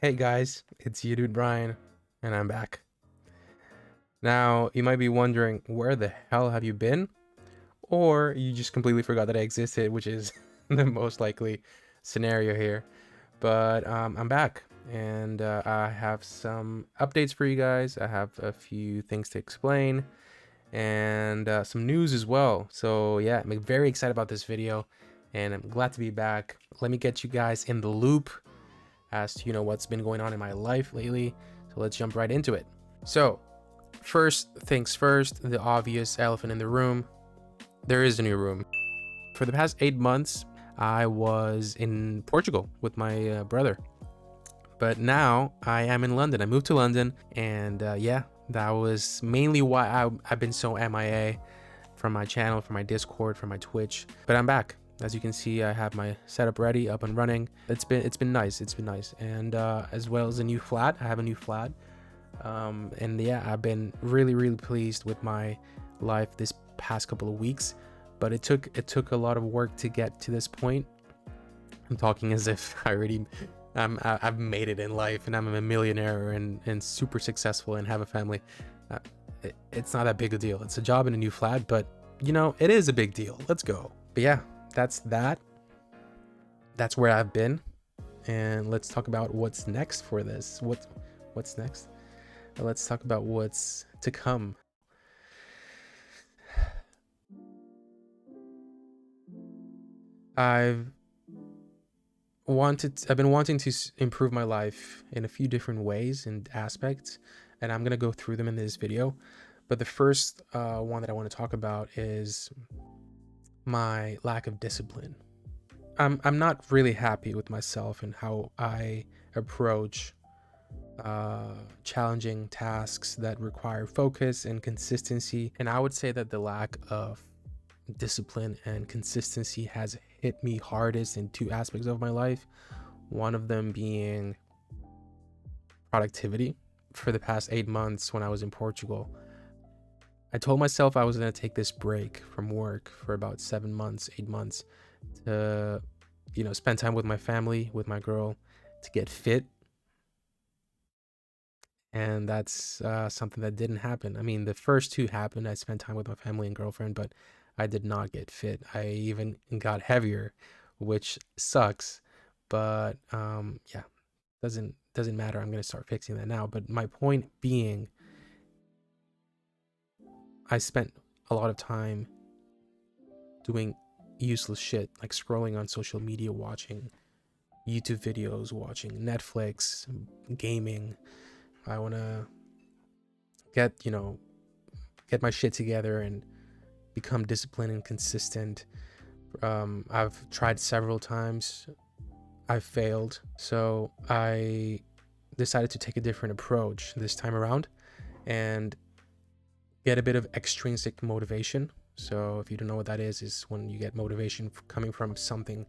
Hey guys, it's you dude Brian, and I'm back. Now, you might be wondering, where the hell have you been? Or you just completely forgot that I existed, which is the most likely scenario here. But I'm back, and I have some updates for you guys. I have a few things to explain, and some news as well. So yeah, I'm very excited about this video, and I'm glad to be back. Let me get you guys in the loop as to what's been going on in my life lately. So let's jump right into it. So first things first, the obvious elephant in the room: there is a new room. For the past 8 months I was in Portugal with my brother, but now I am in London. I moved to London, and yeah, that was mainly why I've been so MIA from my channel, from my Discord, from my Twitch. But I'm back. As you can see, I have my setup ready, up and running. It's been nice. It's been nice, and as well as a new flat. I have a new flat, and yeah, I've been really pleased with my life this past couple of weeks. But it took a lot of work to get to this point. I'm talking as if I've made it in life and I'm a millionaire and super successful and have a family. Uh, it's not that big a deal. It's a job in a new flat, but it is a big deal. Let's go. But yeah, that's where I've been, and let's talk about what's next for this. What's next? Let's talk about what's to come. I've been wanting to improve my life in a few different ways and aspects, and I'm gonna go through them in this video. But the first one that I want to talk about is my lack of discipline. I'm not really happy with myself and how I approach challenging tasks that require focus and consistency. And I would say that the lack of discipline and consistency has hit me hardest in two aspects of my life. One of them being productivity. For the past 8 months when I was in Portugal, I told myself I was going to take this break from work for about 7 months, 8 months, to spend time with my family, with my girl, to get fit. And that's something that didn't happen. I mean, the first two happened. I spent time with my family and girlfriend, but I did not get fit. I even got heavier, which sucks. But yeah, doesn't matter. I'm gonna start fixing that now. But my point being, I spent a lot of time doing useless shit, like scrolling on social media, watching YouTube videos, watching Netflix, gaming. I want to get my shit together and become disciplined and consistent. I've tried several times. I've failed. So I decided to take a different approach this time around and get a bit of extrinsic motivation. So if you don't know what that is when you get motivation coming from something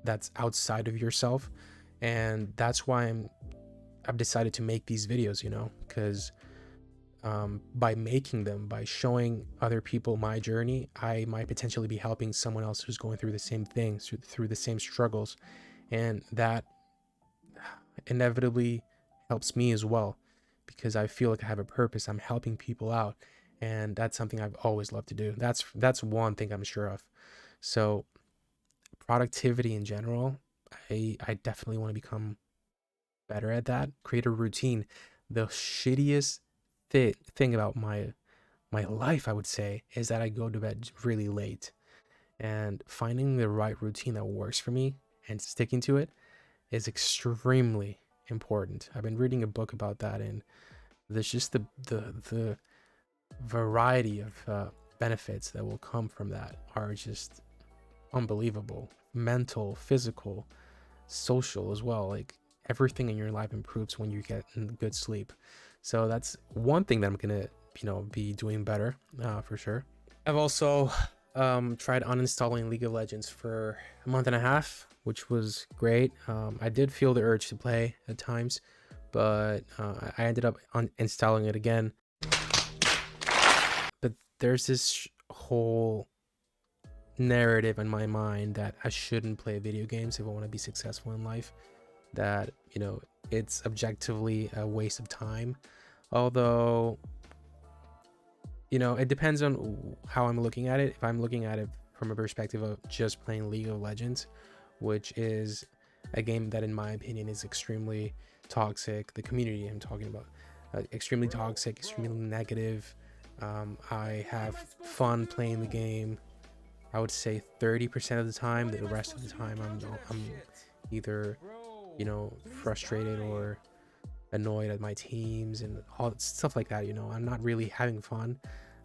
that's outside of yourself. And that's why I've decided to make these videos, because by making them, by showing other people my journey, I might potentially be helping someone else who's going through the same things, through the same struggles. And that inevitably helps me as well, because I feel like I have a purpose. I'm helping people out, and that's something I've always loved to do. That's one thing I'm sure of. So productivity in general, I definitely want to become better at that. Create a routine. The shittiest thing about my life, I would say, is that I go to bed really late, and finding the right routine that works for me and sticking to it is extremely important. I've been reading a book about that, and there's just the variety of benefits that will come from that are just unbelievable. Mental, physical, social as well. Like, everything in your life improves when you get good sleep. So that's one thing that I'm gonna be doing better, for sure. I've also tried uninstalling League of Legends for a month and a half, which was great. I did feel the urge to play at times, but I ended up uninstalling it again. But there's this whole narrative in my mind that I shouldn't play video games if I want to be successful in life. That it's objectively a waste of time. Although, you know, it depends on how I'm looking at it. If I'm looking at it from a perspective of just playing League of Legends, which is a game that in my opinion is extremely toxic, the community I'm talking about, extremely toxic, extremely negative. I have fun playing the game. I would say 30% of the time. The rest of the time I'm either, you know, frustrated or annoyed at my teams and all stuff like that. You know, I'm not really having fun.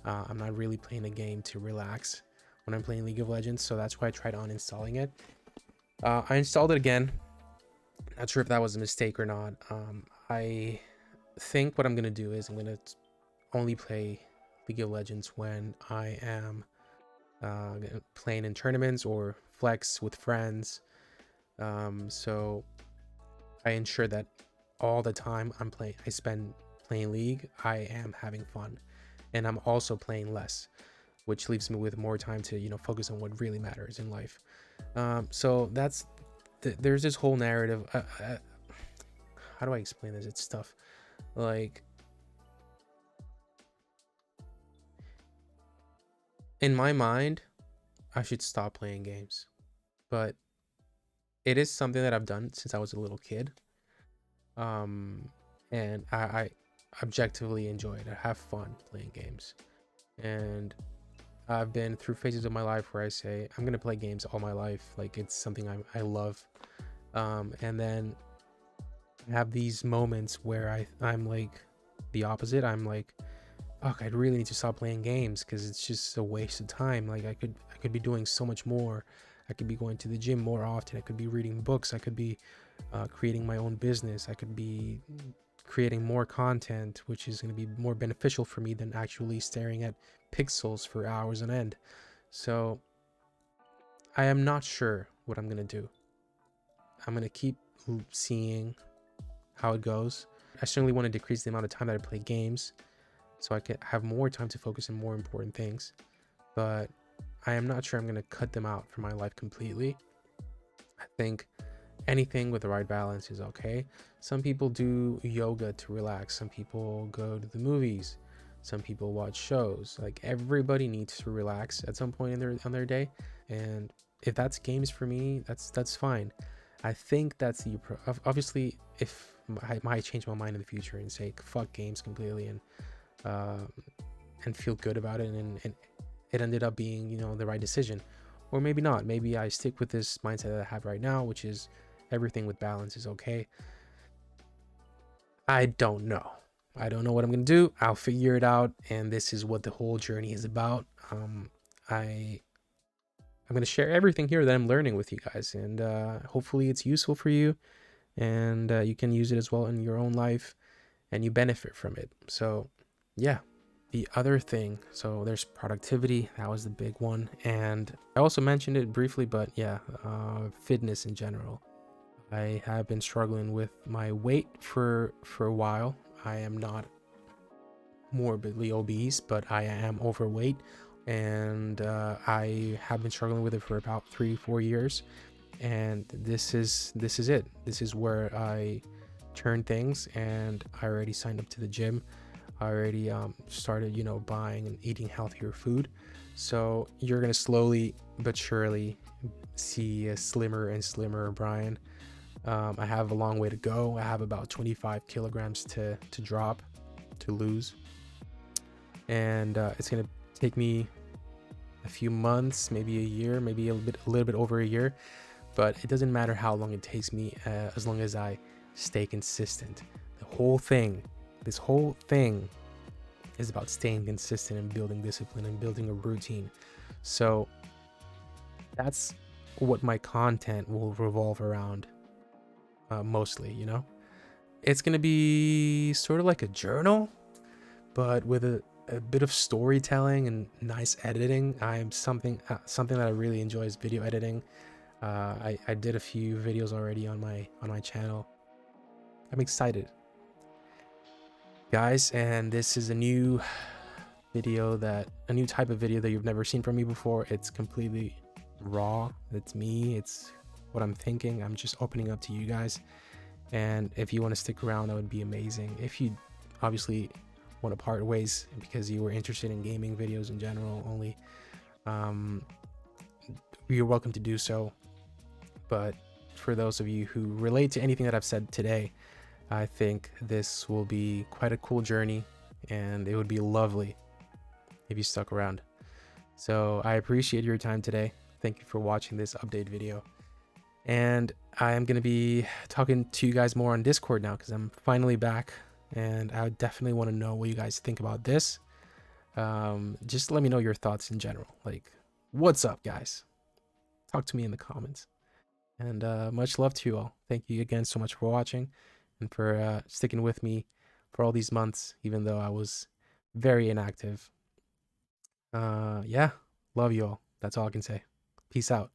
I'm not really playing a game to relax when I'm playing League of Legends, so that's why I tried uninstalling it. I installed it again. Not sure if that was a mistake or not. I think what I'm gonna do is I'm gonna only play League of Legends when I am playing in tournaments or flex with friends. So I ensure that all the time I spend playing League, I am having fun, and I'm also playing less, which leaves me with more time to, you know, focus on what really matters in life. So that's there's this whole narrative. How do I explain this? It's tough. Like, in my mind, I should stop playing games, but it is something that I've done since I was a little kid. And I objectively enjoy it. I have fun playing games, and I've been through phases of my life where I say I'm gonna play games all my life, like it's something I love. And then I have these moments where I'm like the opposite. I'm like, fuck, I really need to stop playing games because it's just a waste of time. Like I could be doing so much more. I could be going to the gym more often. I could be reading books. I could be creating my own business. I could be creating more content, which is going to be more beneficial for me than actually staring at pixels for hours on end. So I am not sure what I'm going to do. I'm going to keep seeing how it goes. I certainly want to decrease the amount of time that I play games so I can have more time to focus on more important things. But I am not sure I'm going to cut them out from my life completely. I think anything with the right balance is okay. Some people do yoga to relax. Some people go to the movies. Some people watch shows. Like, everybody needs to relax at some point in their day. And if that's games for me, that's fine. I think that's the approach. Obviously, if I might change my mind in the future and say fuck games completely and feel good about it, and it ended up being, you know, the right decision, or maybe not. Maybe I stick with this mindset that I have right now, which is everything with balance is okay. I don't know what I'm gonna do. I'll figure it out, and this is what the whole journey is about. I'm gonna share everything here that I'm learning with you guys, and hopefully it's useful for you, and you can use it as well in your own life, and you benefit from it. So yeah. The other thing, so there's productivity, that was the big one, and I also mentioned it briefly, but yeah, fitness in general. I have been struggling with my weight for a while. I am not morbidly obese, but I am overweight, and I have been struggling with it for about 3-4 years, and this is it. This is where I turn things, and I already signed up to the gym. I already started, you know, buying and eating healthier food. So you're gonna slowly but surely see a slimmer and slimmer Brian. I have a long way to go. I have about 25 kilograms to drop, to lose, and it's gonna take me a few months, maybe a year, maybe a little bit over a year. But it doesn't matter how long it takes me, as long as I stay consistent. This whole thing is about staying consistent and building discipline and building a routine. So that's what my content will revolve around, mostly, you know. It's gonna be sort of like a journal, but with a bit of storytelling and nice editing. Something that I really enjoy is video editing. I did a few videos already on my channel. I'm excited, guys, and this is a new type of video that you've never seen from me before. It's completely raw. It's me. It's what I'm thinking. I'm just opening up to you guys, And if you want to stick around, that would be amazing. If you obviously want to part ways because you were interested in gaming videos in general only, you're welcome to do so. But for those of you who relate to anything that I've said today, I think this will be quite a cool journey, and it would be lovely if you stuck around. So I appreciate your time today. Thank you for watching this update video. And I am going to be talking to you guys more on Discord now because I'm finally back, and I would definitely want to know what you guys think about this. Just let me know your thoughts in general. Like, what's up, guys? Talk to me in the comments. And much love to you all. Thank you again so much for watching and for sticking with me for all these months, even though I was very inactive. Yeah, love you all. That's all I can say. Peace out.